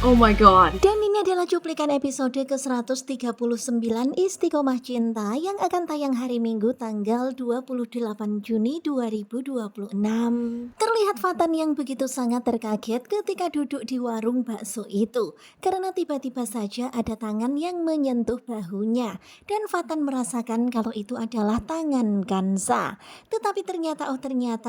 Oh my god. Dan ini adalah cuplikan episode ke-139 Istiqomah Cinta yang akan tayang hari Minggu tanggal 28 Juni 2026. Terlihat Fatan yang begitu sangat terkaget ketika duduk di warung bakso itu karena tiba-tiba saja ada tangan yang menyentuh bahunya dan Fatan merasakan kalau itu adalah tangan Kansa. Tetapi ternyata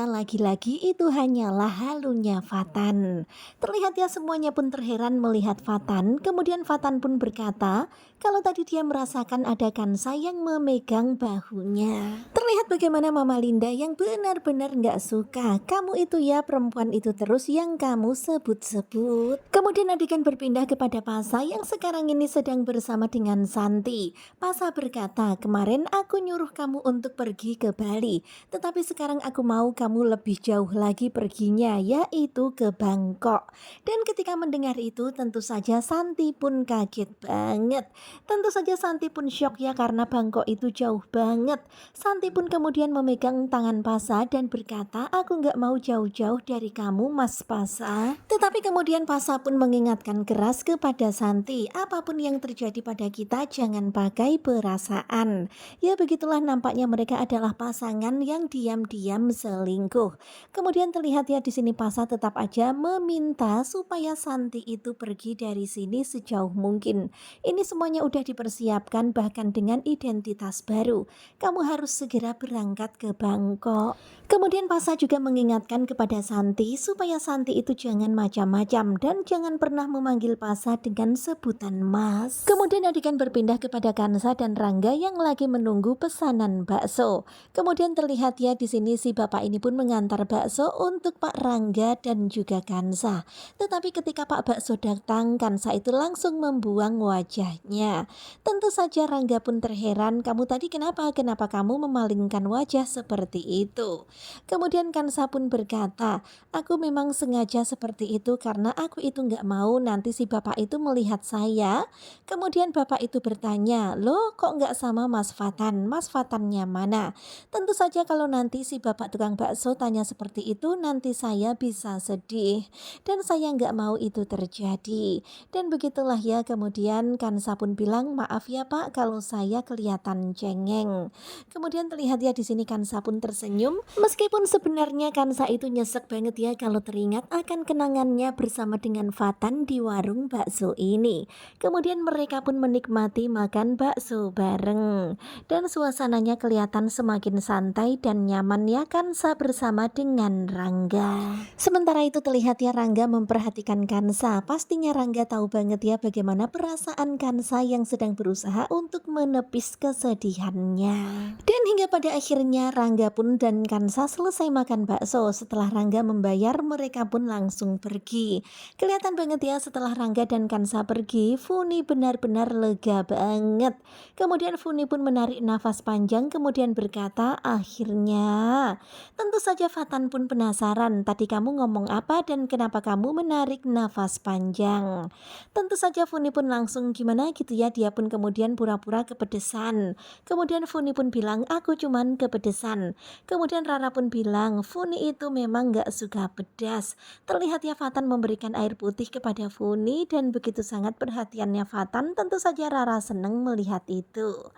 lagi-lagi itu hanyalah halunya Fatan. Terlihat ya semuanya pun terheran melihat Fatan. Kemudian Fatan pun berkata kalau tadi dia merasakan ada Kansa yang memegang bahunya. Terlihat bagaimana Mama Linda yang benar-benar gak suka. Kamu itu ya perempuan itu terus yang kamu sebut-sebut. Kemudian adegan berpindah kepada Pasa yang sekarang ini sedang bersama dengan Santi. Pasa berkata, kemarin aku nyuruh kamu untuk pergi ke Bali. Tetapi sekarang aku mau kamu lebih jauh lagi perginya, yaitu ke Bangkok. Dan ketika mendengar itu tentu saja Santi pun kaget banget. Tentu saja Santi pun syok ya karena Bangkok itu jauh banget. Santi pun kemudian memegang tangan Pasa dan berkata, aku gak mau jauh-jauh dari kamu Mas Pasa. Tetapi kemudian Pasa pun mengingatkan keras kepada Santi, apapun yang terjadi pada kita jangan pakai perasaan. Ya begitulah nampaknya mereka adalah pasangan yang diam-diam selingkuh. Kemudian terlihat ya di sini Pasa tetap aja meminta supaya Santi itu pergi dari sini sejauh mungkin. Ini semuanya udah dipersiapkan bahkan dengan identitas baru. Kamu harus segera berangkat ke Bangkok. Kemudian Pasa juga mengingatkan kepada Santi supaya Santi itu jangan macam-macam dan jangan pernah memanggil Pasa dengan sebutan Mas. Kemudian adegan berpindah kepada Kansa dan Rangga yang lagi menunggu pesanan bakso. Kemudian terlihat ya di sini si bapak ini pun mengantar bakso untuk Pak Rangga dan juga Kansa. Tetapi ketika Pak Bakso datang, Kansa itu langsung membuang wajahnya. Tentu saja Rangga pun terheran, kamu tadi kenapa kamu memalingkan wajah seperti itu? Kemudian Kansa pun berkata, aku memang sengaja seperti itu karena aku itu nggak mau nanti si bapak itu melihat saya. Kemudian bapak itu bertanya, loh kok nggak sama Mas Fatan? Mas Fatannya mana? Tentu saja kalau nanti si bapak tukang bakso tanya seperti itu, nanti saya bisa sedih. Dan saya nggak mau itu terjadi. Dan begitulah ya kemudian Kansa pun bilang, maaf ya Pak kalau saya kelihatan cengeng. Kemudian terlihat ya di sini Kansa pun tersenyum. Meskipun sebenarnya Kansa itu nyesek banget ya kalau teringat akan kenangannya bersama dengan Fatan di warung bakso ini. Kemudian mereka pun menikmati makan bakso bareng. Dan suasananya kelihatan semakin santai dan nyaman ya Kansa bersama dengan Rangga. Sementara itu terlihat ya Rangga memperhatikan Kansa. Pastinya Rangga tahu banget ya bagaimana perasaan Kansa yang sedang berusaha untuk menepis kesedihannya. Dan hingga pada akhirnya Rangga pun dan Kansa selesai makan bakso. Setelah Rangga membayar, mereka pun langsung pergi. Kelihatan banget ya setelah Rangga dan Kansa pergi, Funi benar-benar lega banget. Kemudian Funi pun menarik nafas panjang kemudian berkata, akhirnya. Tentu saja Fatan pun penasaran, tadi kamu ngomong apa dan kenapa kamu menarik nafas panjang? Tentu saja Funi pun langsung gimana gitu ya, dia pun kemudian pura-pura kepedesan. Kemudian Funi pun bilang, aku cuman kepedesan. Kemudian Rara pun bilang, Funi itu memang gak suka pedas. Terlihat ya Fatan memberikan air putih kepada Funi dan begitu sangat perhatiannya Fatan, tentu saja Rara senang melihat itu.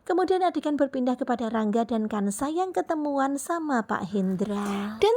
Kemudian adegan berpindah kepada Rangga dan Kansa yang ketemuan sama Pak Hendra. Dan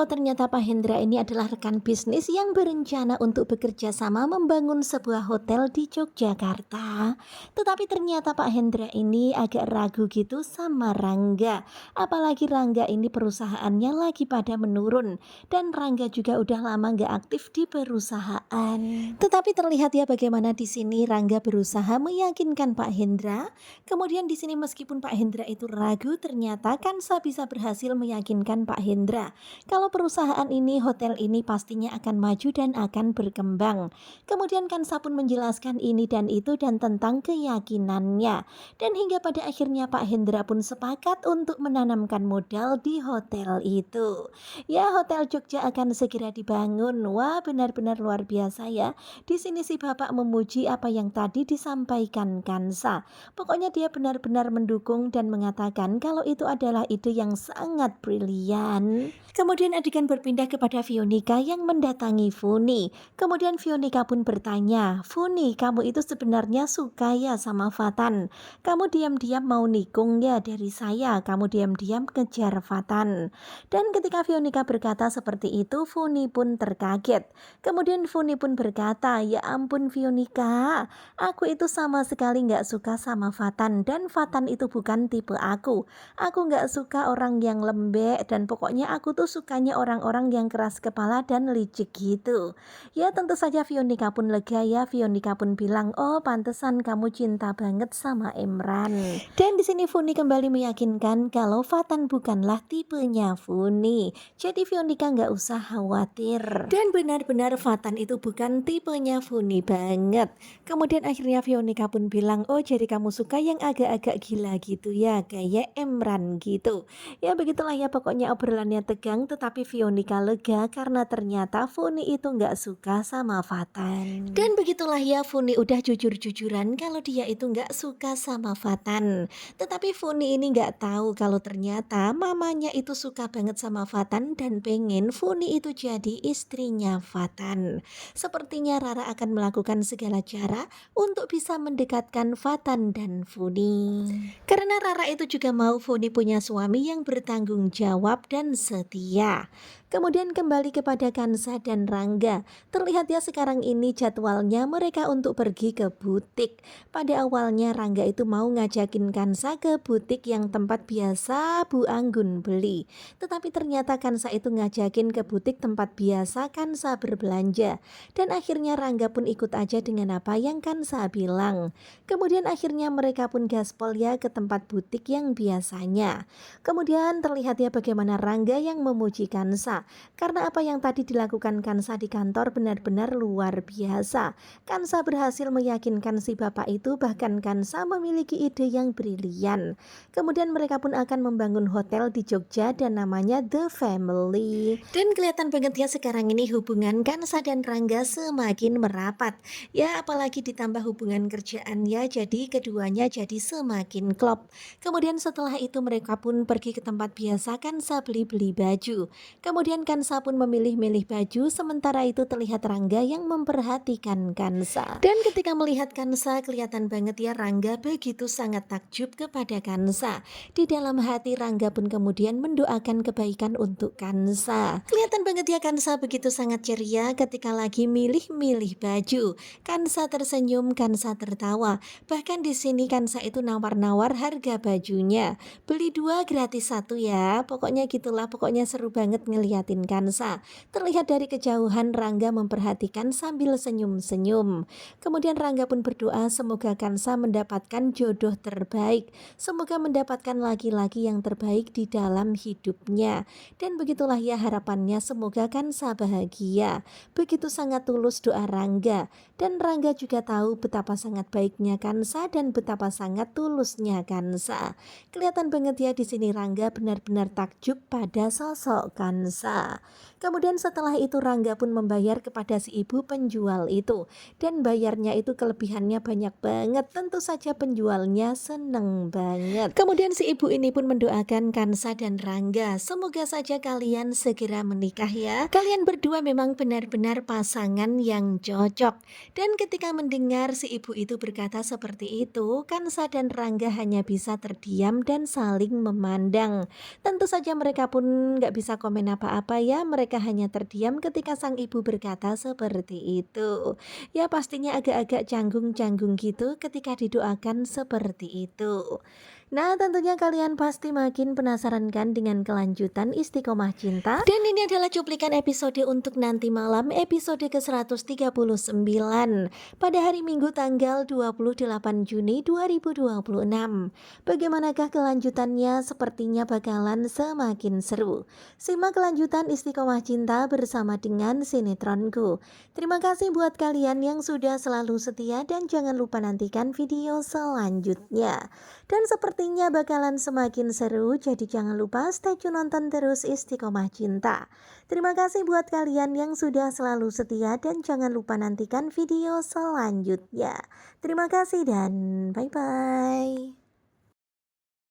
ternyata Pak Hendra ini adalah rekan bisnis yang berencana untuk bekerja sama membangun sebuah hotel di Yogyakarta. Tetapi ternyata Pak Hendra ini agak ragu gitu sama Rangga. Apalagi Rangga ini perusahaannya lagi pada menurun. Dan Rangga juga udah lama gak aktif di perusahaan. Tetapi terlihat ya bagaimana di sini Rangga berusaha meyakinkan Pak Hendra. Kemudian di sini meskipun Pak Hendra itu ragu, ternyata Kansa bisa berhasil meyakinkan Pak Hendra kalau perusahaan ini, hotel ini pastinya akan maju dan akan berkembang. Kemudian Kansa pun menjelaskan ini dan itu dan tentang keyakinannya. Dan hingga pada akhirnya Pak Hendra pun sepakat untuk menanamkan modal di hotel itu. Ya, Hotel Jogja akan segera dibangun. Wah, benar-benar luar biasa ya. Di sini si Bapak memuji apa yang tadi disampaikan Kansa. Pokoknya dia benar-benar benar-benar mendukung dan mengatakan kalau itu adalah ide yang sangat brilian. Kemudian adegan berpindah kepada Veronica yang mendatangi Funi. Kemudian Veronica pun bertanya, "Funi, kamu itu sebenarnya suka ya sama Fatan? Kamu diam-diam mau nikung ya dari saya, kamu diam-diam kejar Fatan." Dan ketika Veronica berkata seperti itu, Funi pun terkaget. Kemudian Funi pun berkata, "Ya ampun Veronica, aku itu sama sekali nggak suka sama Fatan dan Fatan itu bukan tipe aku. Aku nggak suka orang yang lembek dan pokoknya aku tuh sukanya orang-orang yang keras kepala dan licik gitu." Ya tentu saja Veronica pun lega ya. Veronica pun bilang, "Oh pantesan kamu cinta banget sama Emran." Dan di sini Funi kembali meyakinkan kalau Fatan bukanlah tipenya Funi. Jadi Veronica nggak usah khawatir. Dan benar-benar Fatan itu bukan tipenya Funi banget. Kemudian akhirnya Veronica pun bilang, "Oh jadi kamu suka yang agak-agak gila gitu ya, kayak Emran gitu." Ya begitulah ya, pokoknya obrolannya tegang tetapi Veronica lega karena ternyata Funi itu nggak suka sama Fatan. Dan begitulah ya, Funi udah jujur-jujuran kalau dia itu nggak suka sama Fatan. Tetapi Funi ini nggak tahu kalau ternyata mamanya itu suka banget sama Fatan dan pengen Funi itu jadi istrinya Fatan. Sepertinya Rara akan melakukan segala cara untuk bisa mendekatkan Fatan dan Funi. Karena Rara itu juga mau Funi punya suami yang bertanggung jawab dan setia. Kemudian kembali kepada Kansa dan Rangga. Terlihat ya sekarang ini jadwalnya mereka untuk pergi ke butik. Pada awalnya Rangga itu mau ngajakin Kansa ke butik yang tempat biasa Bu Anggun beli. Tetapi ternyata Kansa itu ngajakin ke butik tempat biasa Kansa berbelanja. Dan akhirnya Rangga pun ikut aja dengan apa yang Kansa bilang. Kemudian akhirnya mereka pun gaspol ya ke tempat butik yang biasanya. Kemudian terlihat ya bagaimana Rangga yang memuji Kansa. Karena apa yang tadi dilakukan Kansa di kantor benar-benar luar biasa. Kansa berhasil meyakinkan si bapak itu, bahkan Kansa memiliki ide yang brilian. Kemudian mereka pun akan membangun hotel di Jogja dan namanya The Family. Dan kelihatan banget ya sekarang ini hubungan Kansa dan Rangga semakin merapat. Ya apalagi ditambah hubungan kerjaan ya, jadi keduanya jadi semakin klop. Kemudian setelah itu mereka pun pergi ke tempat biasa Kansa beli-beli baju. Kemudian Kansa pun memilih-milih baju, sementara itu terlihat Rangga yang memperhatikan Kansa. Dan ketika melihat Kansa kelihatan banget ya Rangga begitu sangat takjub kepada Kansa. Di dalam hati Rangga pun kemudian mendoakan kebaikan untuk Kansa. Kelihatan banget ya Kansa begitu sangat ceria ketika lagi milih-milih baju. Kansa tersenyum, Kansa tertawa. Bahkan di sini Kansa itu nawar-nawar harga bajunya. Beli 2 gratis 1 ya. Pokoknya gitulah, pokoknya seru banget ngeliatin Kansa. Terlihat dari kejauhan Rangga memperhatikan sambil senyum-senyum. Kemudian Rangga pun berdoa semoga Kansa mendapatkan jodoh terbaik. Semoga mendapatkan laki-laki yang terbaik di dalam hidupnya. Dan begitulah ya harapannya, semoga Kansa bahagia. Begitu sangat tulus doa Rangga. Dan Rangga juga tahu betapa sangat baiknya Kansa dan betapa sangat tulusnya Kansa. Kelihatan banget ya di sini Rangga benar-benar takjub pada sosok Kansa. Kemudian setelah itu Rangga pun membayar kepada si ibu penjual itu. Dan bayarnya itu kelebihannya banyak banget. Tentu saja penjualnya seneng banget. Kemudian si ibu ini pun mendoakan Kansa dan Rangga, semoga saja kalian segera menikah ya. Kalian berdua memang benar-benar pasangan yang cocok. Dan ketika mendengar si ibu itu berkata seperti itu, Kansa dan Rangga hanya bisa terdiam dan saling memandang. Tentu saja mereka pun gak bisa komen apa-apa ya. Mereka hanya terdiam ketika sang ibu berkata seperti itu. Ya pastinya agak-agak canggung-canggung gitu ketika didoakan seperti itu. Nah tentunya kalian pasti makin penasaran kan dengan kelanjutan Istiqomah Cinta. Dan ini adalah cuplikan episode untuk nanti malam, episode ke-139 pada hari Minggu tanggal 28 Juni 2026. Bagaimanakah kelanjutannya? Sepertinya bakalan semakin seru. Simak kelanjutan Istiqomah Cinta bersama dengan sinetronku. Terima kasih buat kalian yang sudah selalu setia dan jangan lupa nantikan video selanjutnya. Dan sepertinya bakalan semakin seru, jadi jangan lupa stay tune nonton terus Istiqomah Cinta. Terima kasih buat kalian yang sudah selalu setia dan jangan lupa nantikan video selanjutnya. Terima kasih dan bye-bye.